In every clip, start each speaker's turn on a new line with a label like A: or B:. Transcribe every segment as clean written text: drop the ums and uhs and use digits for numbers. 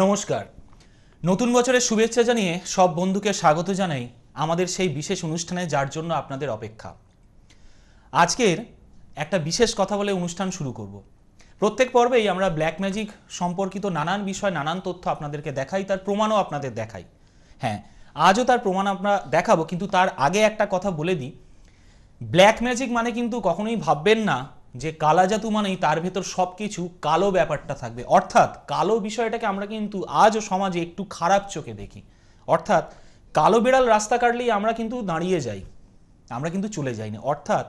A: নমস্কার। নতুন বছরের শুভেচ্ছা জানিয়ে সব বন্ধুকে স্বাগত জানাই আমাদের সেই বিশেষ অনুষ্ঠানে, যার জন্য আপনাদের অপেক্ষা। আজকের একটা বিশেষ কথা বলে অনুষ্ঠান শুরু করব। প্রত্যেক পর্বেই আমরা ব্ল্যাক ম্যাজিক সম্পর্কিত নানান বিষয়, নানান তথ্য আপনাদেরকে দেখাই, তার প্রমাণও আপনাদের দেখাই। হ্যাঁ, আজও তার প্রমাণ আমরা দেখাবো, কিন্তু তার আগে একটা কথা বলে দিই। ব্ল্যাক ম্যাজিক মানে কিন্তু কখনোই ভাববেন না যে কালা জাদু মানেই তার ভেতর সব কিছু কালো ব্যাপারটা থাকবে। অর্থাৎ কালো বিষয়টাকে আমরা কিন্তু আজও সমাজে একটু খারাপ চোখে দেখি। অর্থাৎ কালো বিড়াল রাস্তা কাটলেই আমরা কিন্তু দাঁড়িয়ে যাই, আমরা কিন্তু চলে যাই না। অর্থাৎ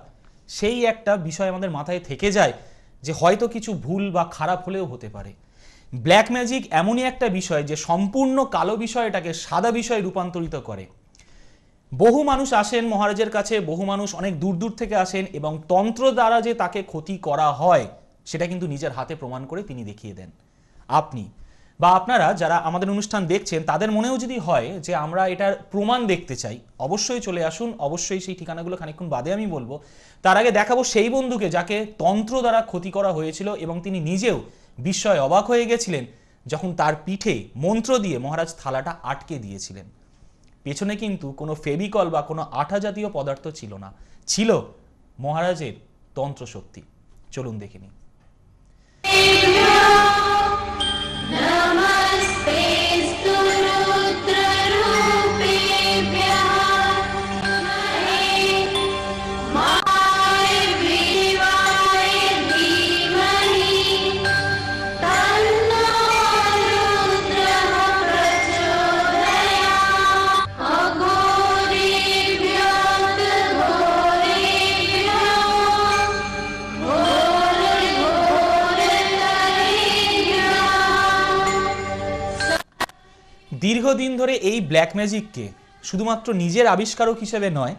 A: সেই একটা বিষয় আমাদের মাথায় থেকে যায় যে হয়তো কিছু ভুল বা খারাপ হলেও হতে পারে। ব্ল্যাক ম্যাজিক এমনই একটা বিষয় যে সম্পূর্ণ কালো বিষয়টাকে সাদা বিষয়ে রূপান্তরিত করে। বহু মানুষ আসেন মহারাজের কাছে, বহু মানুষ অনেক দূর দূর থেকে আসেন, এবং তন্ত্র দ্বারা যে তাকে ক্ষতি করা হয় সেটা কিন্তু নিজের হাতে প্রমাণ করে তিনি দেখিয়ে দেন। আপনি বা আপনারা যারা আমাদের অনুষ্ঠান দেখছেন, তাদের মনেও যদি হয় যে আমরা এটার প্রমাণ দেখতে চাই, অবশ্যই চলে আসুন। অবশ্যই সেই ঠিকানাগুলো খানিকক্ষণ বাদে আমি বলবো। তার আগে দেখাবো সেই বন্ধুকে যাকে তন্ত্র দ্বারা ক্ষতি করা হয়েছিল, এবং তিনি নিজেও বিস্ময়ে অবাক হয়ে গেছিলেন যখন তার পিঠে মন্ত্র দিয়ে মহারাজ থালাটা আটকে দিয়েছিলেন। পেছনে কিন্তু কোনো ফেভিকল বা কোনো আঠা জাতীয় পদার্থ ছিল না, ছিল মহারাজের তন্ত্রশক্তি। চলুন দেখে নিই। দীর্ঘদিন ধরে এই ব্ল্যাক ম্যাজিককে শুধুমাত্র নিজের আবিষ্কারক হিসেবে নয়,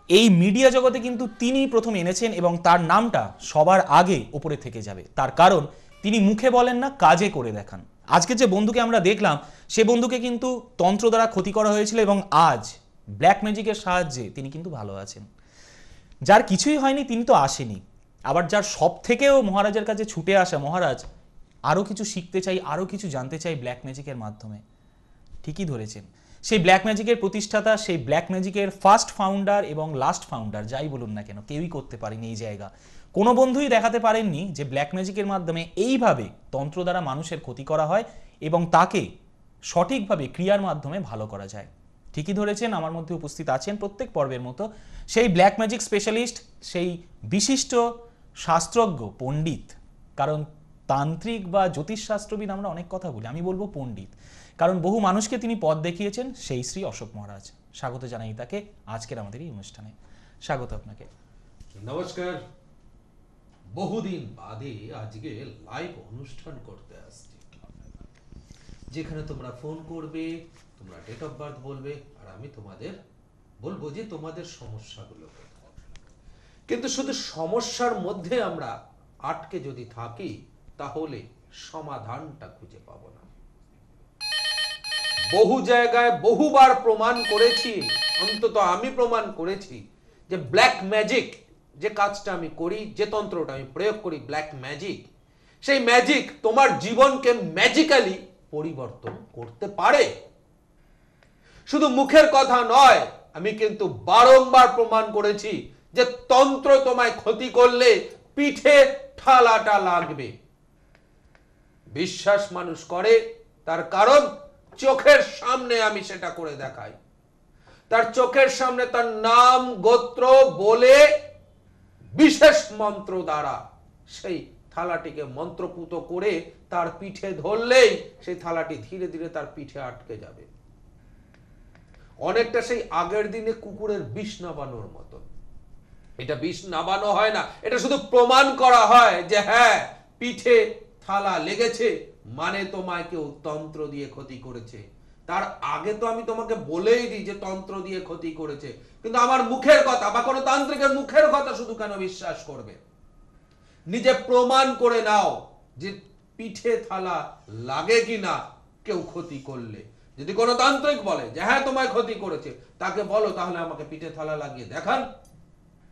A: এই মিডিয়া জগতে কিন্তু তিনিই প্রথম এনেছেন, এবং তার নামটা সবার আগে ওপরে থেকে যাবে। তার কারণ তিনি মুখে বলেন না, কাজে করে দেখান। আজকে যে বন্ধুকে আমরা দেখলাম, সে বন্ধুকে কিন্তু তন্ত্র দ্বারা ক্ষতি করা হয়েছিল, এবং আজ ব্ল্যাক ম্যাজিকের সাহায্যে তিনি কিন্তু ভালো আছেন। যার কিছুই হয়নি তিনি তো আসেনি, আবার যার সব থেকেও মহারাজের কাছে ছুটে আসা, মহারাজ আরও কিছু শিখতে চাই, আরও কিছু জানতে চাই ব্ল্যাক ম্যাজিকের মাধ্যমে। ঠিকই ধরেছেন, সেই ব্ল্যাক ম্যাজিকের প্রতিষ্ঠাতা, সেই ব্ল্যাক ম্যাজিকের ফার্স্ট ফাউন্ডার এবং লাস্ট ফাউন্ডার, যাই বলুন না কেন, কেউই করতে পারেনি এই জায়গা। কোনো বন্ধুই দেখাতে পারেননি যে ব্ল্যাক ম্যাজিকের মাধ্যমে এইভাবে তন্ত্র দ্বারা মানুষের ক্ষতি করা হয় এবং তাকে সঠিকভাবে ক্রিয়ার মাধ্যমে ভালো করা যায়। ঠিকই ধরেছেন, আমার মধ্যে উপস্থিত আছেন প্রত্যেক পর্বের মতো সেই ব্ল্যাক ম্যাজিক স্পেশালিস্ট, সেই বিশিষ্ট শাস্ত্রজ্ঞ পণ্ডিত। কারণ তান্ত্রিক বা জ্যোতিষশাস্ত্রবিদ আমরা অনেক কথা বলি, আমি বলবো পণ্ডিত, কারণ বহু মানুষকে তিনি পথ দেখিয়েছেন। সেই শ্রী অশোক মহারাজ, স্বাগত জানাই তাকে আজকের আমাদের এই অনুষ্ঠানে। স্বাগত আপনাকে।
B: নমস্কার। বহুদিন বাদে আজকে লাইভ অনুষ্ঠান করতে আসছি, যেখানে তোমরা ফোন করবে, তোমরা ডেট অফ বার্থ বলবে, আর আমি তোমাদের বলবো যে তোমাদের সমস্যাগুলো কোথায়। কিন্তু শুধু সমস্যার মধ্যে আমরা আটকে যদি থাকি, তাহলে সমাধানটা খুঁজে পাবো না। বহু জায়গায় বহুবার প্রমাণ করেছি, অন্তত আমি প্রমাণ করেছি, যে ব্ল্যাক ম্যাজিক যে কাজটা আমি করি, যে তন্ত্রটা আমি প্রয়োগ করি, ব্ল্যাক ম্যাজিক, সেই ম্যাজিক তোমার জীবনকে ম্যাজিক্যালি পরিবর্তন করতে পারে। শুধু মুখের কথা নয়, আমি কিন্তু বারংবার প্রমাণ করেছি যে তন্ত্র তোমায় ক্ষতি করলে পিঠে ঠালাটা লাগবে। বিশ্বাস মানুষ করে, তার কারণ চোখের সামনে আমি সেটা করে দেখাই। তার চোখের সামনে তার নাম গোত্র বলে বিশেষ মন্ত্র দ্বারা সেই থালাটিকে মন্ত্রপুত করে তার পিঠে ধরলেই সেই থালাটি ধীরে ধীরে তার পিঠে আটকে যাবে। অনেকটা সেই আগের দিনে কুকুরের বিষ নাবানোর মতো। এটা বিষ নাবানো হয় না, এটা শুধু প্রমাণ করা হয় যে হ্যাঁ, পিঠে থালা লেগেছে মানে তোমায় কেউ তন্ত্র দিয়ে ক্ষতি করেছে। তার আগে তো আমি তোমাকে বলেই দিই যে তন্ত্র দিয়ে ক্ষতি করেছে, কিন্তু আমার মুখের কথা বা কোনো তান্ত্রিকের মুখের কথা শুধু কেন বিশ্বাস করবে? নিজে প্রমাণ করে নাও যে পিঠে থালা লাগে কিনা কেউ ক্ষতি করলে। যদি কোনো তান্ত্রিক বলে যে হ্যাঁ তোমায় ক্ষতি করেছে, তাকে বলো তাহলে আমাকে পিঠে থালা লাগিয়ে দেখান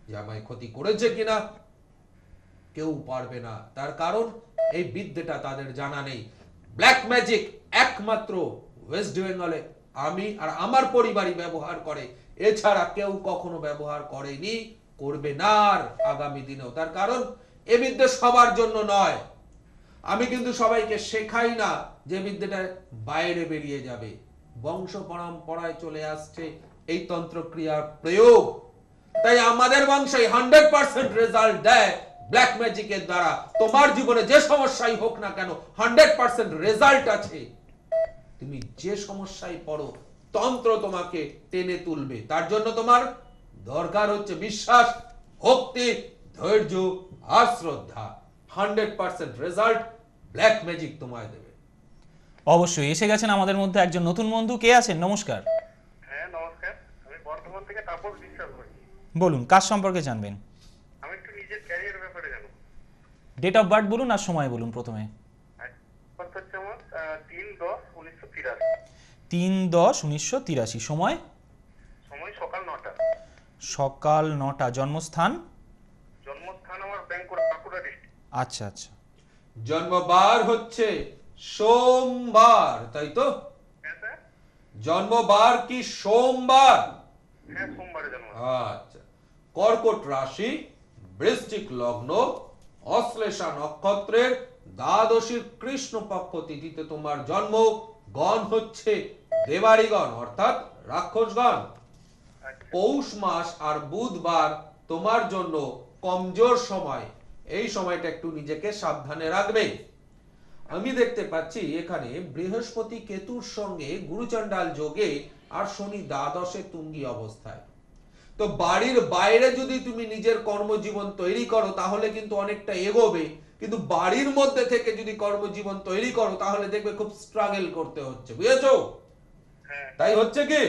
B: যে আমায় ক্ষতি করেছে কিনা। কেউ পারবে না, তার কারণ এই বিদ্যাটা তাদের জানা নেই। ব্ল্যাক ম্যাজিক একমাত্র ওয়েস্ট বেঙ্গলে আমি আর আমার পরিবারই ব্যবহার করে, এছাড়া কেউ কখনো ব্যবহার করেনি, করবে না আর আগামী দিনেও। তার কারণ এ বিদ্যা সবার জন্য নয়। আমি কিন্তু সবাইকে শেখাই না যে বিদ্যাটা বাইরে বেরিয়ে যাবে। বংশ পরম্পরায় চলে আসছে এই তন্ত্রক্রিয়ার প্রয়োগ, তাই আমাদের বংশে 100% রেজাল্ট দেয় ব্ল্যাক ম্যাজিকের দ্বারা। তোমার জীবনে যে সমস্যাই হোক না কেন 100% রেজাল্ট আছে। তুমি যে সমস্যায় পড়ো তন্ত্র তোমাকে টেনে তুলবে। তার জন্য তোমার দরকার হচ্ছে বিশ্বাস, ভক্তি, ধৈর্য আর শ্রদ্ধা। 100% রেজাল্ট ব্ল্যাক ম্যাজিক তোমায় দেবে।
A: অবশ্যই এসে গেছেন আমাদের মধ্যে একজন নতুন বন্ধু। কে আছেন? নমস্কার।
C: হ্যাঁ নমস্কার, আমি বর্ধমান থেকে তাপস বিশ্বাস বলছি।
A: বলুন, কার সম্পর্কে জানবেন?
C: আমি একটু নিজের ক্যারিয়ার ব্যাপারে জানবো।
A: ডেট অফ বার্থ বলুন আর সময় বলুন প্রথমে।
C: কথা হচ্ছে আমার 3/10/1983।
A: 3/10/1983। সময়?
C: সময় সকাল 9টা।
A: সকাল 9টা। জন্মস্থান?
C: জন্মস্থান আমার বাঁকুড়া ডিস্ট্রিক্ট।
A: আচ্ছা আচ্ছা।
B: জন্মবার হচ্ছে সোমবার, তাই তো?
C: হ্যাঁ স্যার।
B: জন্মবার কি সোমবার?
C: হ্যাঁ সোমবারে জন্ম।
B: আচ্ছা। কর্কট রাশি, বৃশ্চিক লগ্ন, অশ্লেষা নক্ষত্রের দ্বাদশীর কৃষ্ণপক্ষ তিথিতে তোমার জন্ম। গণ হচ্ছে দেবাড়িগণ অর্থাৎ রাক্ষসগণ। পৌষ মাস আর বুধবার তোমার জন্য কমজোর সময়। এই সময়টা একটু নিজেকে সাবধানে রাখবে। আমি দেখতে পাচ্ছি এখানে বৃহস্পতি কেতুর সঙ্গে গুরুচণ্ডাল যোগে আর শনি দ্বাদশে তুঙ্গি অবস্থায়। তো বাড়ির বাইরে যদি তুমি নিজের কর্মজীবন তৈরি করো তাহলে কিন্তু অনেকটা এগোবে, কিন্তু বাড়ির মধ্যে থেকে যদি কর্মজীবন তৈরি করো তাহলে দেখবে খুব স্ট্রাগল করতে হচ্ছে, বুঝেছো?
C: হ্যাঁ
B: তাই হচ্ছে কি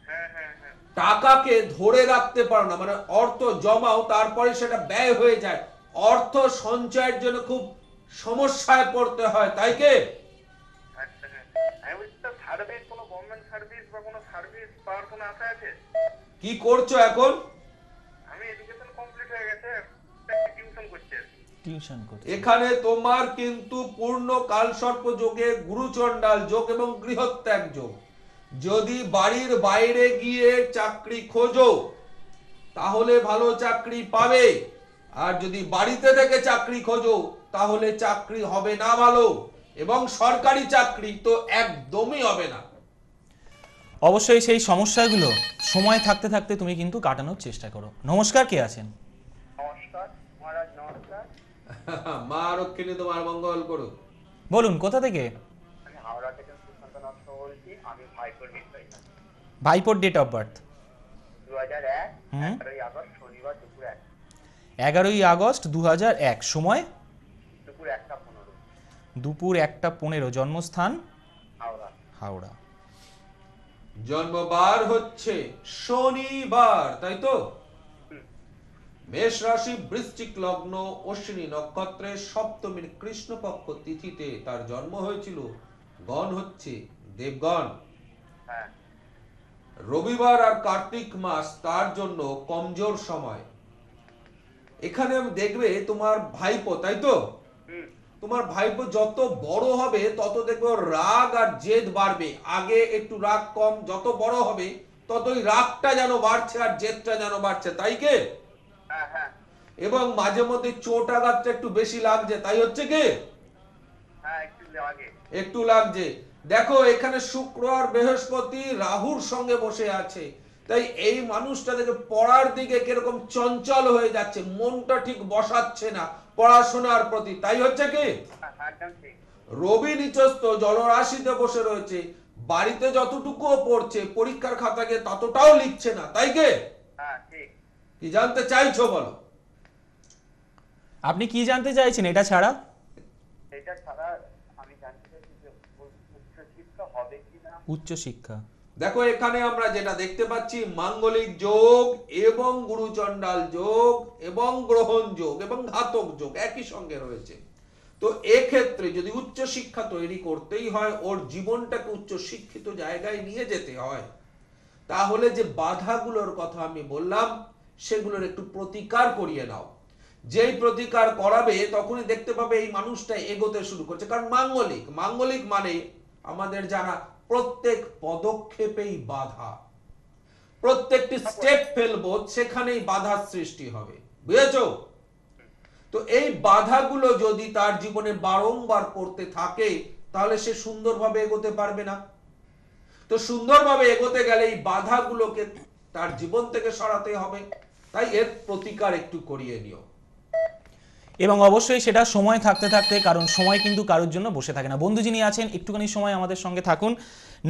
C: হ্যাঁ হ্যাঁ হ্যাঁ।
B: টাকাকে ধরে রাখতে পারো না, মানে অর্থ জমাও তারপরে সেটা ব্যয় হয়ে যায়। অর্থ সঞ্চয়ের জন্য খুব সমস্যায় পড়তে হয়, তাই কি?
C: আচ্ছা হ্যাঁ। আমি বলছি স্যার, সার্ভিস কোনো গভর্নমেন্ট সার্ভিস বা কোনো সার্ভিস পাওয়ার কোনো আশা আছে?
B: কি করছো এখন?
C: আমি এডুকেশন কমপ্লিট হয়ে গেছে, টিউশন করছি আর কি।
A: টিউশন করতে।
B: এখানে তোমার কিন্তু পূর্ণ কালসর্প যোগে গুরুচণ্ডাল যোগ এবং গৃহত্যাগ যোগ। যদি বাড়ির বাইরে গিয়ে চাকরি খোঁজো তাহলে ভালো চাকরি পাবে, আর যদি বাড়িতে থেকে চাকরি খোঁজো তাহলে চাকরি হবে না ভালো, এবং সরকারি চাকরি তো একদমই হবে না।
A: অবশ্যই সেই সমস্যাগুলো সময় থাকতে থাকতে তুমি কিন্তু কাটানোর চেষ্টা করো। নমস্কার, কে আছেন?
C: নমস্কার মহারাজ, নমস্কার।
B: মা রক্ষিণী তোমার মঙ্গল করুক।
A: বলুন, কোথা থেকে?
C: আমি হাওড়া থেকে সুশান্ত নষ্ট বলছি। আমি ভাইপোর বিষয়
A: ভাইপোর ডেট অফ বার্থ?
C: 2001
A: হুম।
C: 11ই আগস্ট শনিবার দুপুর 1।
A: 11ই আগস্ট 2001। সময়?
C: দুপুর 1টা 15।
A: দুপুর 1টা 15। জন্মস্থান?
C: হাওড়া।
A: হাওড়া।
B: জন্মবার হচ্ছে শনিবার, তাই তো? মেষ রাশি, বৃশ্চিক লগ্ন, অশ্বিনী নক্ষত্রের সপ্তমীর কৃষ্ণপক্ষ তিথিতে তার জন্ম হয়েছিল। গণ হচ্ছে দেবগণ।
C: হ্যাঁ
B: রবিবার আর কার্তিক মাস তার জন্য কমজোর সময়। এখানে দেখবে তোমার ভাইপো, তাই তো?
C: হুম।
B: তোমার ভাইপো যত বড় হবে তত দেখবে ওর রাগ আর জেদ বাড়বে। আগে একটু রাগ কম, যত বড় হবে ততই রাগটা যেন বাড়ছে আর জেদটা যেন বাড়ছে, তাই কি?
C: হ্যাঁ হ্যাঁ
B: এবং মাঝে মধ্যে চোট আঘাতটা একটু বেশি লাগছে, তাই হচ্ছে কি?
C: হ্যাঁ একটু লাগে।
B: একটু লাগছে। দেখো এখানে শুক্র আর বৃহস্পতি রাহুর সঙ্গে বসে আছে, তাই এই মানুষটা দেখে পড়ার দিকে কিরকম চঞ্চল হয়ে যাচ্ছে, মনটা ঠিক বসাচ্ছে না পড়াশোনার প্রতি, তাই হচ্ছে কি?
C: হ্যাঁ একদম ঠিক।
B: রবি নিচস্থ জলরাশিতে বসে রয়েছে, বাড়িতে যতটুকুও পড়ছে পরীক্ষার খাতাকে ততটাও লিখছে না, তাই কি?
C: হ্যাঁ ঠিক।
B: কি জানতে চাইছো বলো?
A: আপনি কি জানতে চাইছেন এটা ছাড়া?
C: এটা ছাড়া আমি জানতে চাইছি যে উচ্চশিক্ষা হবে কিনা।
A: উচ্চশিক্ষা।
B: দেখো এখানে আমরা যেটা দেখতে পাচ্ছি মাঙ্গলিক যোগ এবং গুরুচণ্ডাল যোগ এবং গ্রহণ যোগ এবং ঘাতক যোগ একই সঙ্গে রয়েছে। তো এক্ষেত্রে যদি উচ্চ শিক্ষা তৈরি করতেই হয়, ওর জীবনটাকে উচ্চ শিক্ষিত জায়গায় নিয়ে যেতে হয়, তাহলে যে বাধাগুলোর কথা আমি বললাম সেগুলোর একটু প্রতিকার করিয়ে নাও। যেই প্রতিকার করাবে তখনই দেখতে পাবে এই মানুষটা এগোতে শুরু করছে। কারণ মাঙ্গলিক মাঙ্গলিক মানে আমাদের জানা প্রত্যেক পদক্ষেপেই বাধা, প্রত্যেকটি স্টেপ ফেলবো সেখানেই বাধার সৃষ্টি হবে, বুঝেছো? তো এই বাধাগুলো যদি তার জীবনে বারংবার করতে থাকে তাহলে সে সুন্দরভাবে এগোতে পারবে না। তো সুন্দরভাবে এগোতে গেলে এই বাধাগুলোকে তার জীবন থেকে সরাতে হবে। তাই এর প্রতিকার একটু করিয়ে নিও।
A: এবং অবশ্যই সেটা সময় থাকতে থাকতে, কারণ সময় কিন্তু কারোর জন্য বসে থাকে না। বন্ধু যিনি আছেন একটুখানি সময় আমাদের সঙ্গে থাকুন।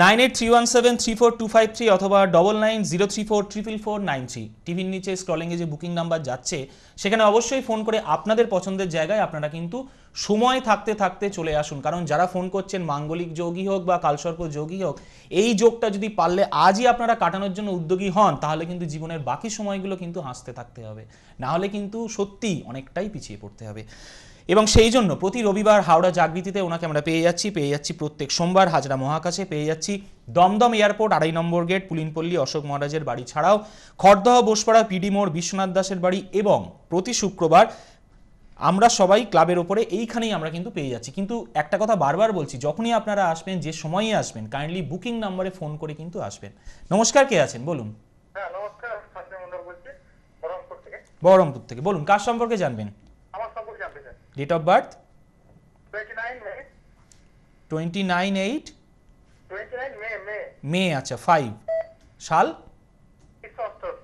A: 9831734253 অথবা 9903444493 টিভির নিচে স্ক্রলিংয়ে যে বুকিং নাম্বার যাচ্ছে সেখানে অবশ্যই ফোন করে আপনাদের পছন্দের জায়গায় আপনারা কিন্তু সময় থাকতে থাকতে চলে আসুন। কারণ যারা ফোন করছেন মাঙ্গলিক যোগই হোক বা কালসর্প যোগই হোক, এই যোগটা যদি পারলে আজই আপনারা কাটানোর জন্য উদ্যোগী হন তাহলে কিন্তু জীবনের বাকি সময়গুলো কিন্তু হাসতে থাকতে হবে, না হলে কিন্তু সত্যিই অনেকটাই পিছিয়ে পড়তে হবে। এবং সেই জন্য প্রতি রবিবার হাওড়া জাগৃতিতে ওনাকে আমরা পেয়ে যাচ্ছি প্রত্যেক সোমবার হাজরা মহাকাশে পেয়ে যাচ্ছি, দমদম এয়ারপোর্ট 2.5 নম্বর গেট পুলিনপল্লী অশোক মহারাজের বাড়ি ছাড়াও খড়দহ বোসপাড়া পিডি মোড় বিশ্বনাথ দাসের বাড়ি, এবং প্রতি শুক্রবার আমরা সবাই ক্লাবের ওপরে এইখানেই আমরা কিন্তু পেয়ে যাচ্ছি। কিন্তু একটা কথা বারবার বলছি, যখনই আপনারা আসবেন যে সময়ই আসবেন কাইন্ডলি বুকিং নাম্বারে ফোন করে কিন্তু আসবেন। নমস্কার, কে আছেন বলুন?
C: হ্যাঁ নমস্কার, সঞ্জয় মন্ডল বলছি বহরমপুর থেকে।
A: বহরমপুর থেকে বলুন, কার সম্পর্কে জানবেন?
C: আমার সম্পর্কে জানতে চাই।
A: Date of birth?
C: 29 May.
A: 29/8
C: 29 May May
A: May, আচ্ছা 5 সাল
C: 1988।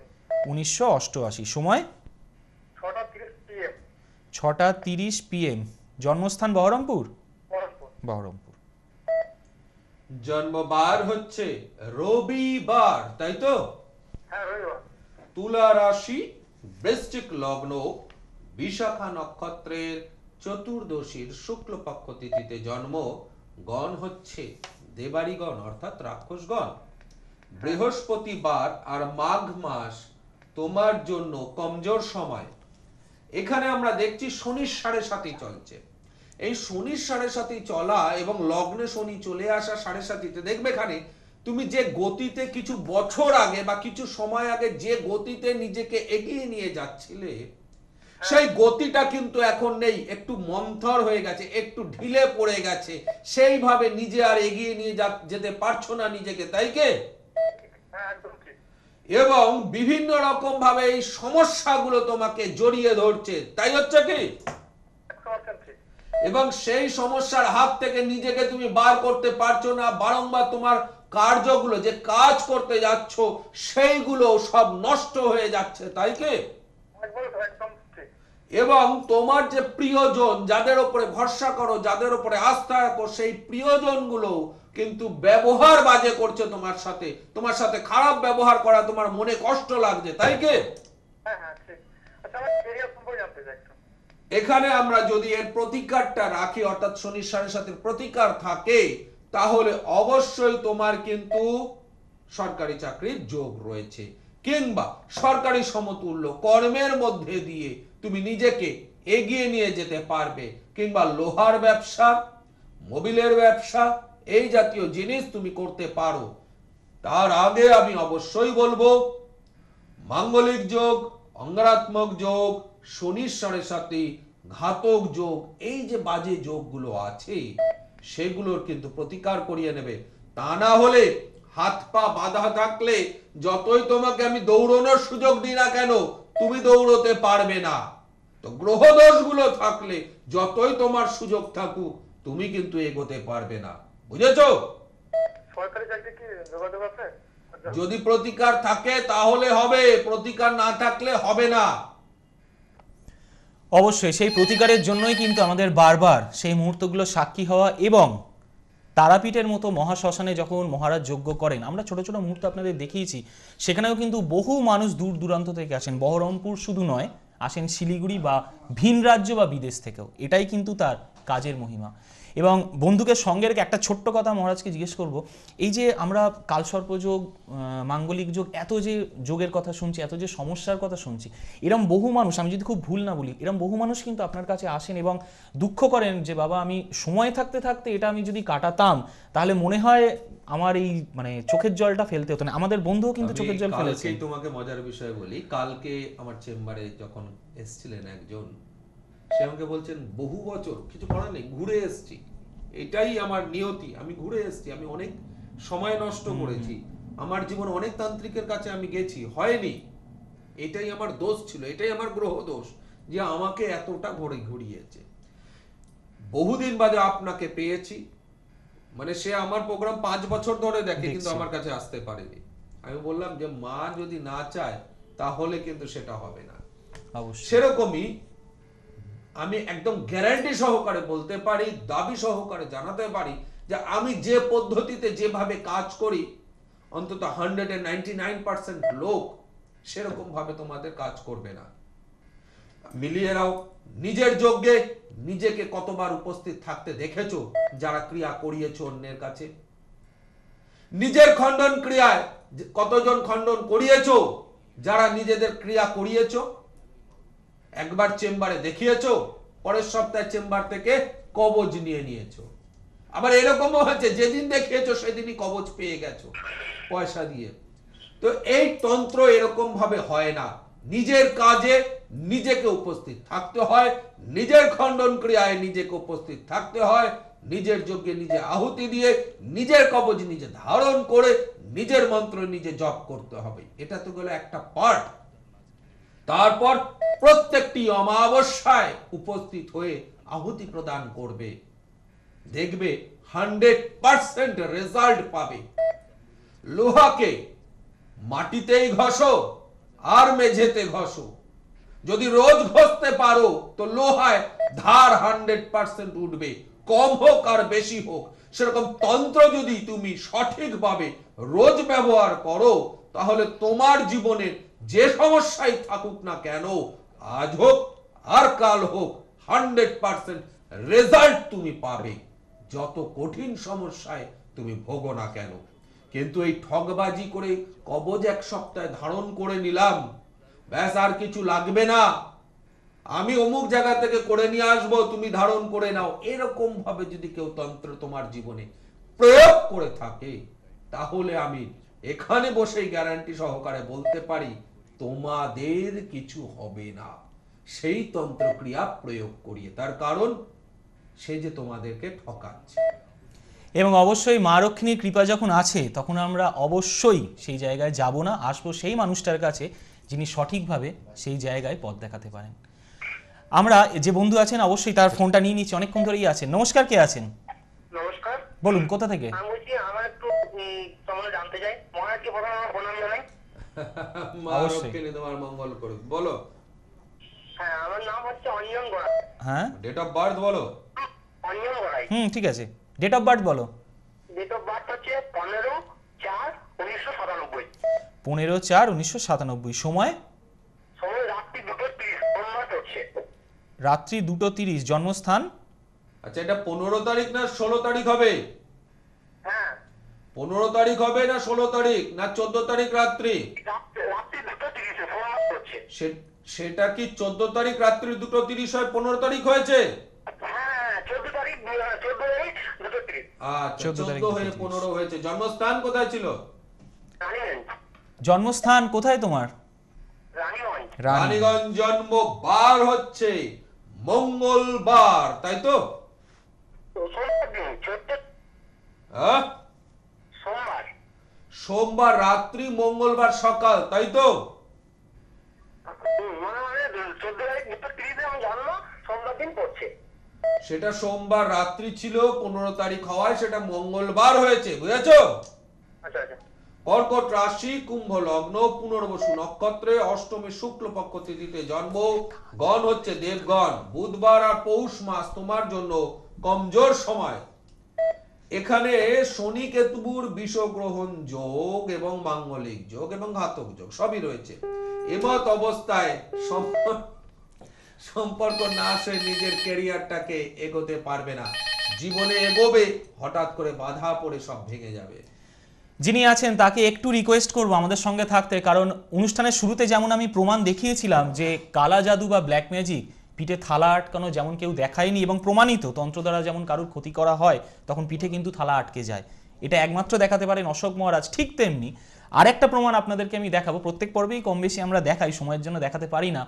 A: 1988, সময়
C: 6:30 PM
A: 6:30 PM, জন্মস্থান বহরমপুর?
C: বহরমপুর।
A: বহরমপুর।
B: জন্মবার হচ্ছে রবিবার, তাই তো?
C: হ্যাঁ রবিবার।
B: তুলা রাশি, বৃশ্চিক লগ্ন, বিশাখা নক্ষত্রের চতুর্দশীর শুক্লপক্ষ তিথিতে জন্ম। গণ হচ্ছে দেবাড়িগণ অর্থাৎ রাক্ষসগণ। বৃহস্পতিবার আর মাঘ মাস তোমার জন্য কমজোর সময়। এখানে আমরা দেখছি শনির 7.5 চলছে। এই শনির 7.5 চলা এবং লগ্নে শনি চলে আসা 7.5-তে দেখবে এখানে তুমি যে গতিতে কিছু বছর আগে বা কিছু সময় আগে যে গতিতে নিজেকে এগিয়ে নিয়ে যাচ্ছিলে সেই গতিটা কিন্তু এখন নেই, একটু মন্থর হয়ে গেছে, একটু ঢিলে পড়ে গেছে, সেইভাবে নিজে আর এগিয়ে নিয়ে যেতে পারছো না নিজেকে, তাই কে?
C: হ্যাঁ একদম ঠিক।
B: এবং বিভিন্ন রকম ভাবে এই সমস্যাগুলো তোমাকে জড়িয়ে ধরছে, তাই হচ্ছে কি?
C: 100% ঠিক।
B: এবং সেই সমস্যার হাত থেকে নিজেকে তুমি বার করতে পারছো না। বারংবার তোমার কার্যগুলো যে কাজ করতে যাচ্ছ সেইগুলো সব নষ্ট হয়ে যাচ্ছে, তাই কি?
C: একদম ঠিক।
B: এবং তোমার যে প্রিয়জন, যাদের উপরে ভরসা করো, যাদের উপরে আস্থা রাখো, সেই প্রিয়জনগুলো কিন্তু ব্যবহার বাজে করছে তোমার সাথে খারাপ ব্যবহার করা তোমার মনে কষ্ট লাগছে, তাই কি?
C: হ্যাঁ হ্যাঁ ঠিক। আচ্ছা আমার ক্যারিয়ার সম্পর্কে জানতে চাই একটু।
B: এখানে আমরা যদি এর প্রতিকারটা রাখি, অর্থাৎ শনির 7.5 প্রতিকার থাকে, তাহলে অবশ্যই তোমার কিন্তু সরকারি চাকরির যোগ রয়েছে, কিংবা সরকারি সমতুল্য কর্মের মধ্যে দিয়ে তুমি নিজেকে এগিয়ে নিয়ে যেতে পারবে, কিংবা লোহার ব্যবসা, মোবিলের ব্যবসা, এই জাতীয় জিনিস তুমি করতে পারো। তার আগে আমি অবশ্যই বলবো মাঙ্গলিক যোগ, অঙ্গারাত্মক যোগ, শনির 7.5, ঘাতক যোগ, এই যে বাজে যোগগুলো আছে সেগুলোর কিন্তু প্রতিকার করিয়ে নেবে। তা না হলে হাত পা বাঁধা থাকলে যতই তোমাকে আমি দৌড়ানোর সুযোগ দিই না কেন তুমি দৌড়তে পারবে না। তো গ্রহ দোষগুলো থাকলে যতই তোমার সুযোগ থাকুক তুমি কিন্তু এগোতে পারবে না, বুঝেছো?
C: সরকারি চাকরি কি যোগাযোগ আছে?
B: যদি প্রতিকার থাকে তাহলে হবে, প্রতিকার না থাকলে হবে না।
A: অবশ্যই সেই প্রতিকারের জন্যই কিন্তু আমাদের বারবার সেই মুহূর্তগুলো সাক্ষী হওয়া, এবং তারাপীঠের মতো মহাশ্মশানে যখন মহারাজ যজ্ঞ করেন, আমরা ছোট ছোট মুহূর্ত আপনাদের দেখিয়েছি, সেখানেও কিন্তু বহু মানুষ দূর দূরান্ত থেকে আসেন। বহরমপুর শুধু নয়, আসেন শিলিগুড়ি বা ভিন রাজ্য বা বিদেশ থেকেও। এটাই কিন্তু তার কাজের মহিমা। এবং বন্ধুকে সঙ্গে রেখে একটা ছোট্ট কথা মহারাজকে জিজ্ঞেস করব, এই যে আমরা কালসর্প যোগ, মাঙ্গলিক যোগ, এত যে যোগের কথা শুনছি, এত যে সমস্যার কথা শুনছি, এরম বহু মানুষ, আমি যদি খুব ভুল না বলি, এরম বহু মানুষ কিন্তু আপনার কাছে আসেন এবং দুঃখ করেন যে বাবা আমি সময় থাকতে থাকতে এটা আমি যদি কাটাতাম তাহলে মনে হয় আমার এই মানে চোখের জলটা ফেলতে হতো না। আমাদের বন্ধুও কিন্তু চোখের জল ফেলেছে।
B: কালকেই তোমাকে মজার বিষয় বলি, কালকে আমার চেম্বারে যখন এসেছিলেন একজন, সে আমাকে বলছেন বহু বছর কিছু করার নেই, ঘুরে এসেছি, এটাই আমার নিয়তি, আমি ঘুরে এসেছি, আমি অনেক সময় নষ্ট করেছি, আমার জীবন অনেক তান্ত্রিকের কাছে আমি গেছি, হয়নি, এটাই আমার দোষ ছিল, এটাই আমার গ্রহ দোষ যে আমাকে এতটা ঘুরিয়েছে। বহুদিন বাদে আপনাকে পেয়েছি, মানে সে আমার প্রোগ্রাম 5 বছর ধরে দেখে কিন্তু আমার কাছে আসতে পারেনি। আমি বললাম যে মা যদি না চায় তাহলে কিন্তু সেটা হবে না।
A: অবশ্যই
B: সেরকমই আমি একদম গ্যারান্টি সহকারে বলতে পারি, দাবি সহকারে জানাতে পারি যে আমি যে পদ্ধতিতে যেভাবে কাজ করি, অন্তত 199% লোক সেরকম ভাবে তোমাদের কাজ করবে না। মিলিয়ে নাও, নিজের যজ্ঞে নিজেকে কতবার উপস্থিত থাকতে দেখেছো যারা ক্রিয়া করিয়েছো অন্যের কাছে? নিজের খণ্ডন ক্রিয়ায় কতজন খণ্ডন করিয়েছো যারা নিজেদের ক্রিয়া করিয়েছো? একবার চেম্বারে দেখিয়েছো, পরের সপ্তাহে চেম্বার থেকে কবজ নিয়ে নিয়েছো। আবার এরকমও হচ্ছে যেদিন দেখিয়েছো সেদিনই কবজ পেয়ে গেছো পয়সা দিয়ে। তো এই তন্ত্র এরকম ভাবে হয় না। নিজের কাজে নিজেকে উপস্থিত থাকতে হয়, নিজের খণ্ডন ক্রিয়ায় নিজেকে উপস্থিত থাকতে হয়, নিজের যজ্ঞে নিজে আহুতি দিয়ে নিজের কবজ নিজে ধারণ করে নিজের মন্ত্র নিজে জপ করতে হবে। এটা তো গেল একটা পার্ট। তারপর প্রত্যেকটি অমাবস্যায় উপস্থিত হয়ে আহুতি প্রদান করবে, দেখবে 100% রেজাল্ট পাবে। লোহাকে মাটিতেই ঘষো আর মেঝেতে ঘষো, যদি রোজ ঘষতে পারো তো লোহায় ধার 100% উঠবে, কম হোক আর বেশি হোক। সেরকম তন্ত্র যদি তুমি সঠিকভাবে রোজ ব্যবহার করো তাহলে তোমার জীবনের যে সমস্যাই থাকুক না কেন, আজ হোক আর কাল হোক, 100% রেজাল্ট তুমি পাবে, যত কঠিন সমস্যায় তুমি ভোগো না কেন। কিন্তু এই ঠগবাজি করে কবজ এক সপ্তাহে ধারণ করে নিলাম, ব্যাস আর কিছু লাগবে না, আমি অমুক জায়গা থেকে করে নিয়ে আসবো, তুমি ধারণ করে নাও, এরকম ভাবে যদি কেউ তন্ত্র তোমার জীবনে প্রয়োগ করে থাকে তাহলে আমি এখানে বসেই গ্যারান্টি সহকারে বলতে পারি তোমাদের কিছু হবে না সেই তন্ত্রক্রিয়া প্রয়োগ করিয়ে। তার কারণ সে যে তোমাদেরকে ঠকাচ্ছে।
A: এবং অবশ্যই মা লক্ষ্মীর কৃপা যখন আছে তখন আমরা অবশ্যই সেই জায়গায় যাব না, আসবো সেই মানুষটার কাছে যিনি সঠিকভাবে সেই জায়গায় পথ দেখাতে পারেন। আমরা যে বন্ধু আছেন অবশ্যই তার ফোনটা নিয়ে নিচ্ছি, অনেকক্ষণ ধরেই আছেন। নমস্কার, কে আছেন?
C: নমস্কার,
A: বলুন কোথা থেকে?
C: আমি বলছি আমার একটু তোমরা জানতে চাই, মহারাজকে প্রথমে আমার প্রণাম জানাই।
B: মা লক্ষ্মী তোমার মঙ্গল করুক। বলো।
C: হ্যাঁ, আমার নাম হচ্ছে অঞ্জন গোড়াই।
A: হ্যাঁ,
B: ডেট অফ বার্থ বলো।
C: অঞ্জন গোড়াই।
A: ঠিক আছে, ডেট অফ বার্থ বলো।
C: ডেট অফ বার্থ হচ্ছে 15/4/1997।
A: 15/4/1997। সময়?
C: সময় রাত্রি 2:30, সোমবার হচ্ছে।
A: রাত্রি 2:30। জন্মস্থান?
B: আচ্ছা, এটা 15 তারিখ না 16 তারিখ হবে?
C: হ্যাঁ,
B: 15 তারিখ হবে না 16 তারিখ না 14 তারিখ রাত্রি?
C: রাত্রি 2:30 সোমবার হচ্ছে।
B: সেটা কি 14 তারিখ রাত্রি 2:30 হয় 15 তারিখ হয়েছে?
C: হ্যাঁ, 14 তারিখ 2:30।
B: আচ্ছা,
A: 14 তারিখ
B: 14 হয়ে 15 হয়েছে। জন্মস্থান কোথায় ছিল?
C: রানীগঞ্জ।
A: জন্মস্থান কোথায় তোমার?
C: রানীগঞ্জ।
B: রানীগঞ্জ। জন্ম বার হচ্ছে মঙ্গলবার, তাই তো?
C: সোমবার দিন 14।
B: হ্যাঁ,
C: সোমবার।
B: সোমবার রাত্রি, মঙ্গলবার সকাল, তাই তো?
C: মানে 14 তারিখ 2:30 আমি জানলো সোমবার দিন পড়ছে।
B: সেটা সোমবার রাত্রি ছিল, 15 তারিখ হওয়ায় সেটা মঙ্গলবার হয়েছে, বুঝেছো?
C: আচ্ছা আচ্ছা।
B: কর্কট রাশি, কুম্ভ লগ্ন, পুনর্বসু নক্ষত্রে, অষ্টমী শুক্লপক্ষ তিথিতে জন্ম, গণ হচ্ছে দেবগণ। বুধবার আর পৌষ মাস তোমার জন্য কমজোর সময়। এখানে শনি কেতুর বিষগ্রহণ যোগ এবং মাঙ্গলিক যোগ এবং ঘাতক যোগ সবই রয়েছে। এমত অবস্থায় সম্পর্ক নাশ হয়ে নিজের ক্যারিয়ারটাকে এগোতে পারবে না। জীবনে এগোবে, হঠাৎ করে বাধা পড়ে সব ভেঙে যাবে।
A: যিনি আছেন তাকে একটু রিকোয়েস্ট করব আমাদের সঙ্গে থাকতে, কারণ অনুষ্ঠানের শুরুতে যেমন আমি প্রমাণ দেখিয়েছিলাম যে কালা জাদু বা ব্ল্যাক ম্যাজিক, পিঠে থালা আটকানো যেমন কেউ দেখায়নি এবং প্রমাণিত তন্ত্র দ্বারা যেমন কারুর ক্ষতি করা হয় তখন পিঠে কিন্তু থালা আটকে যায়, এটা একমাত্র দেখাতে পারেন অশোক মহারাজ। ঠিক তেমনি আরেকটা প্রমাণ আপনাদেরকে আমি দেখাবো, প্রত্যেক পর্বেই কম বেশি আমরা দেখাই, সময়ের জন্য দেখাতে পারি না।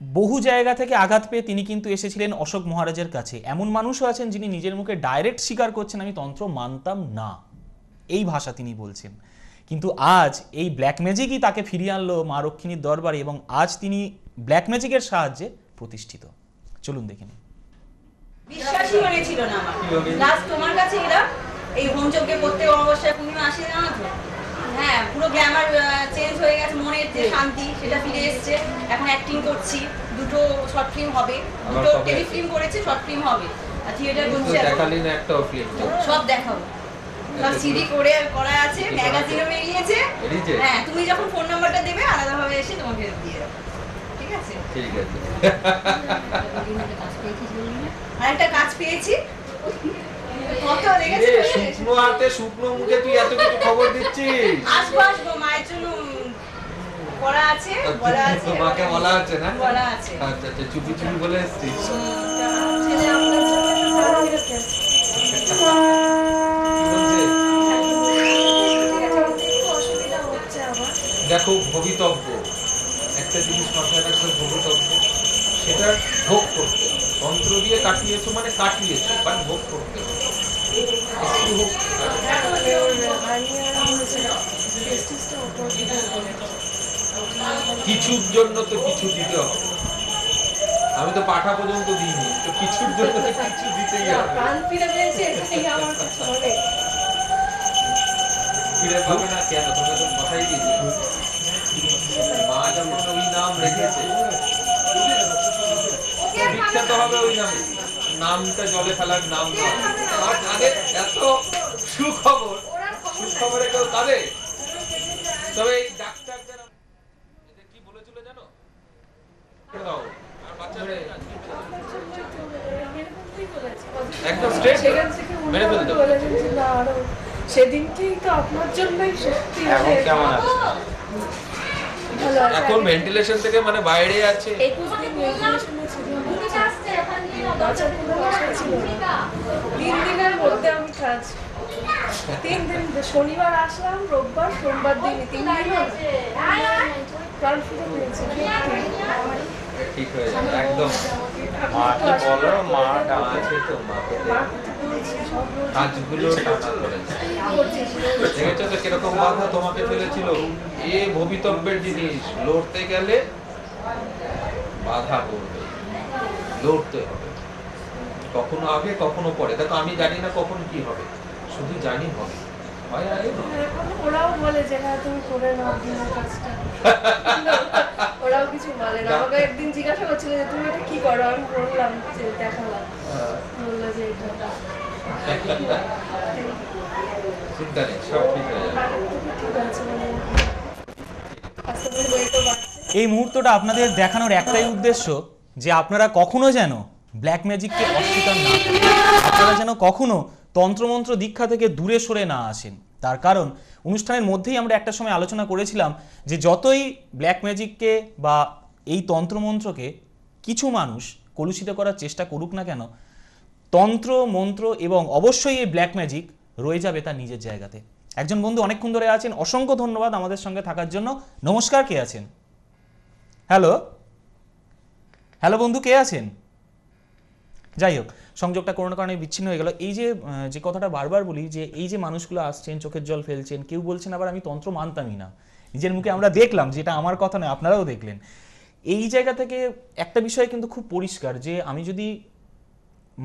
A: বহু জায়গা থেকে আঘাত পেয়ে তিনি কিন্তু এসেছিলেন অশোক মহারাজের কাছে। এমন মানুষও আছেন যিনি নিজের মুখে ডাইরেক্ট স্বীকার করছেন আমি তন্ত্র মানতাম না, এই ভাষা তিনি বলছেন। কিন্তু আজ এই ব্ল্যাক ম্যাজিকই তাকে ফিরিয়ে আনলো মা রক্ষিণীর দরবারে এবং আজ তিনি ব্ল্যাক ম্যাজিকের সাহায্যে প্রতিষ্ঠিত। চলুন দেখে নিন।
D: বিশ্বাসই হয়েছিল না আমার। লাস্ট তোমার কাছে এরা এই হোম যজ্ঞে করতে অমাবস্যায় পূর্ণিমা আসে না তো, হ্যাঁ পুরো গ্ল্যামার চেঞ্জ হয়ে গেছে, মনের যে শান্তি সেটা ফিরে এসছে। এখন অ্যাক্টিং করছি, দুটো শর্ট ফিল্ম হবে, দুটো টেলিফিল্ম করেছে, শর্ট ফিল্ম হবে, আর থিয়েটার করছে,
B: দেখালি না একটা ফিল্ম,
D: সব দেখাবো। সব সিডি করে করা আছে, ম্যাগাজিনও বেরিয়েছে। হ্যাঁ তুমি যখন ফোন নাম্বারটা দেবে আলাদাভাবে এসে তোমাকে দিয়ে দেবো, ঠিক আছে?
B: ঠিক আছে।
D: আর একটা কাজ পেয়েছি, কত লেগেছে
B: শুকনো হাতে শুকনো মুখে তুই এত কিছু খবর দিচ্ছিস।
D: আসবো আসবো, মায়ের জন্য করা আছে, বলা আছে,
B: মাকে বলা আছে না?
D: বলা আছে।
B: আচ্ছা আচ্ছা, চুপি চুপি বলে এসেছিস।
D: ছেলে আপনার জন্য
B: দেখো, ভবিতব্য একটা জিনিস মাথায় রাখবে, ভবিতব্য সেটা ভোগ করতে হবে। তন্ত্র দিয়ে কাটিয়েছো মানে কাটিয়েছো, বাট ভোগ করতে হবে। একটু হোক কিছুর জন্য তো কিছু দিতে হবে। আমি তো পাঠা পর্যন্ত দিইনি, তো কিছুর জন্য তো কিছু দিতেই হবে। ফিরে পাবে না কেন? তোমরা তো কথাই দিয়েছি, মা যখন ওই নাম রেখেছে বিখ্যাত হবে ওই নামে। নামটা জলে ফেলার নাম নয়। আর তাদের এত সুখবর, সুখবরে কেউ কাঁদে? তবে এই ডাক্তারদের এদের কি বলেছিল জানো? দাও আর বাচ্চাদের একদম স্ট্রেট মেরে ফেলতে
E: সেদিনকেই তো আপনার জন্যই সত্যি
B: এখন কেমন আছে?
E: ভালো আছে।
B: এখন ভেন্টিলেশন থেকে মানে বাইরে আছে।
E: 21 দিন ভেন্টিলেশনে ছিল। বাচ্চার কোনো আশা ছিল না। 3 দিনের মধ্যে আমি কাজ, 3 দিন শনিবার আসলাম, রোববার সোমবার দিন 3 দিন প্রাণ ফিরে পেয়েছে।
B: ঠিক হয়ে যাবে একদম। মাকে বলো, মা আছে তো, মাকে কাজগুলো টানা করেছে। দেখেছো তো কিরকম বাধা তোমাকে ফেলেছিল? এ ভবিতব্যের জিনিস, লড়তে গেলে বাধা পড়বে, লড়তে হবে। কখনো আগে কখনো পরে। দেখো আমি জানি না কখন কি হবে, শুধু জানি হবে।
E: ওরাও বলে যে না তুমি করে নাও দিনের কাজটা। ওরাও কিছু বলে না। আমাকে একদিন জিজ্ঞাসা করছিল যে তুমি এটা কি করো, আমি বললাম যে দেখালাম, বললো যে এটা
B: চিন্তা নেই, সব ঠিক হয়ে যাবে।
E: ঠিক আছে। আস্তে করে বইটা বাড়ছে।
A: এই মুহূর্তটা আপনাদের দেখানোর একটাই উদ্দেশ্য যে আপনারা কখনো যেন ব্ল্যাক ম্যাজিককে অস্বীকার না করেন, আপনারা যেন কখনো তন্ত্রমন্ত্র দীক্ষা থেকে দূরে সরে না আসেন। তার কারণ অনুষ্ঠানের মধ্যেই আমরা একটা সময় আলোচনা করেছিলাম যে যতই ব্ল্যাক ম্যাজিককে বা এই তন্ত্রমন্ত্রকে কিছু মানুষ কলুষিত করার চেষ্টা করুক না কেন, তন্ত্র মন্ত্র এবং অবশ্যই এই ব্ল্যাক ম্যাজিক রয়ে যাবে তার নিজের জায়গাতে। একজন বন্ধু অনেকক্ষণ ধরে আছেন, অসংখ্য ধন্যবাদ আমাদের সঙ্গে থাকার জন্য। নমস্কার, কে আছেন? হ্যালো হ্যালো বন্ধু, কে আছেন? যাই হোক, সংযোগটা কোনো কারণে বিচ্ছিন্ন হয়ে গেল। এই যে কথাটা বারবার বলি যে এই যে মানুষগুলো আসছেন, চোখের জল ফেলছেন, কেউ বলছেন আবার আমি তন্ত্র মানতামই না, নিজের মুখে আমরা দেখলাম, যেটা আমার কথা নয়, আপনারাও দেখলেন। এই জায়গা থেকে একটা বিষয় কিন্তু খুব পরিষ্কার যে আমি যদি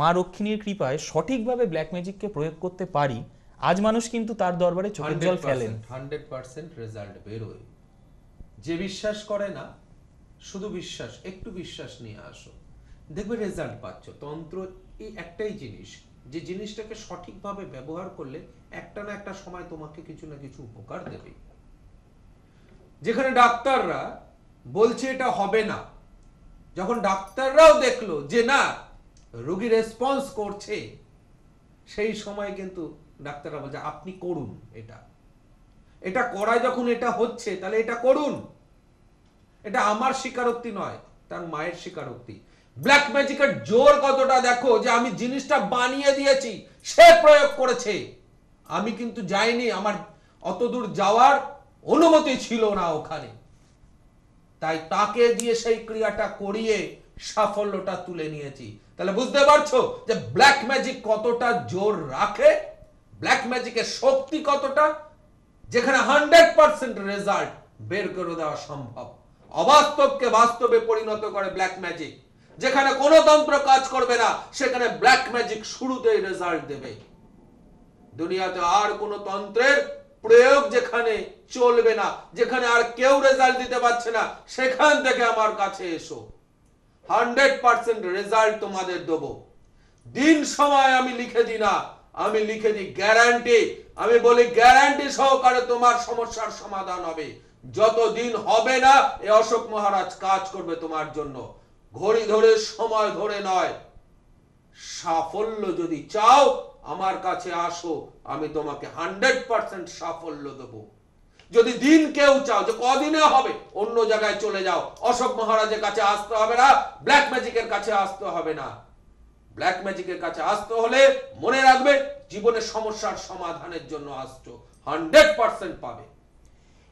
A: মা রক্ষিণীর কৃপায় সঠিকভাবে ব্ল্যাক ম্যাজিককে প্রয়োগ করতে পারি, আজ মানুষ কিন্তু তার দরবারে চোখের জল ফেলেন।
B: 100% রেজাল্ট বেরোয়। যে বিশ্বাস করে না, শুধু বিশ্বাস, একটু বিশ্বাস নিয়ে আসো, দেখবে রেজাল্ট পাচ্ছ। তন্ত্র এই একটাই জিনিস, যে জিনিসটাকে সঠিকভাবে ব্যবহার করলে একটা না একটা সময় তোমাকে কিছু না কিছু উপকার দেবে। যেখানে ডাক্তাররা বলছে এটা হবে না, যখন ডাক্তাররাও দেখলো যে না রোগী রেসপন্স করছে, সেই সময় কিন্তু ডাক্তাররা বলছে আপনি করুন এটা করায় যখন এটা হচ্ছে তাহলে এটা করুন। এটা আমার স্বীকারোক্তি নয়, তার মায়ের স্বীকারোক্তি। ব্ল্যাক ম্যাজিকের জোর কতটা দেখো, যে আমি জিনিসটা বানিয়ে দিয়েছি, সে প্রয়োগ করেছে, আমি কিন্তু যাইনি, আমার অতদূর যাওয়ার অনুমতি ছিল না ওখানে, তাই তাকে দিয়ে সেই ক্রিয়াটা করিয়ে সাফল্যটা তুলে নিয়েছি। তাহলে বুঝতে পারছো যে ব্ল্যাক ম্যাজিক কতটা জোর রাখে, ব্ল্যাক ম্যাজিকের শক্তি কতটা, যেখানে 100% রেজাল্ট বের করে দেওয়া সম্ভব। অবাস্তবকে বাস্তবে পরিণত করে ব্ল্যাক ম্যাজিক। যেখানে কোনো তন্ত্র কাজ করবে না, সেখানে ব্ল্যাক ম্যাজিক শুরুতেই রেজাল্ট দেবে। দুনিয়াতে আর কোনো তন্ত্রের প্রয়োগ যেখানে চলবে না, যেখানে আর কেউ রেজাল্ট দিতে পারছে না, সেখান থেকে আমার কাছে এসো, 100% রেজাল্ট তোমাদের দেবো। দিন সময় আমি লিখে দিই না, আমি লিখে দিই গ্যারান্টি। আমি বলি গ্যারান্টি সহকারে তোমার সমস্যার সমাধান হবে। যতদিন হবে না এই অশোক মহারাজ কাজ করবে তোমার জন্য, ঘড়ি ধরে সময় ধরে নয়। সাফল্য যদি চাও আমার কাছে আসো, আমি তোমাকে 100% সাফল্য দেবো। যদি দিন কেউ চাও যে কদিনে হবে, অন্য জায়গায় চলে যাও, অশোক মহারাজের কাছে আসতে হবে না, ব্ল্যাক ম্যাজিকের কাছে আসতে হবে না। ব্ল্যাক ম্যাজিকের কাছে আসতে হলে মনে রাখবে জীবনের সমস্যার সমাধানের জন্য আসছো, 100% পাবে।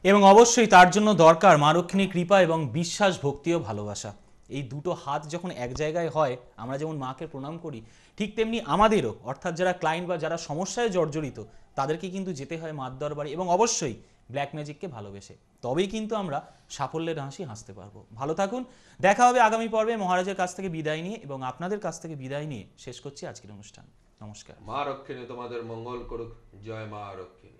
A: এবং অবশ্যই তার জন্য দরকার মা লক্ষ্মীর কৃপা এবং বিশ্বাস, ভক্তি ও ভালোবাসা। এই দুটো হাত যখন এক জায়গায় হয়, আমরা যেমন মাকে প্রণাম করি, ঠিক তেমনি আমাদেরও, অর্থাৎ যারা ক্লায়েন্ট বা যারা সমস্যায় জর্জরিত, তাদেরকে কিন্তু যেতে হয় মার দরবারে, এবং অবশ্যই ব্ল্যাক ম্যাজিককে ভালোবেসে। তবেই কিন্তু আমরা সাফল্যের হাসি হাসতে পারবো। ভালো থাকুন, দেখা হবে আগামী পর্বে। মহারাজের কাছ থেকে বিদায় নিয়ে এবং আপনাদের কাছ থেকে বিদায় নিয়ে শেষ করছি আজকের অনুষ্ঠান। নমস্কার।
B: মা রক্ষিণী তোমাদের মঙ্গল করুক। জয় মা রক্ষিণী।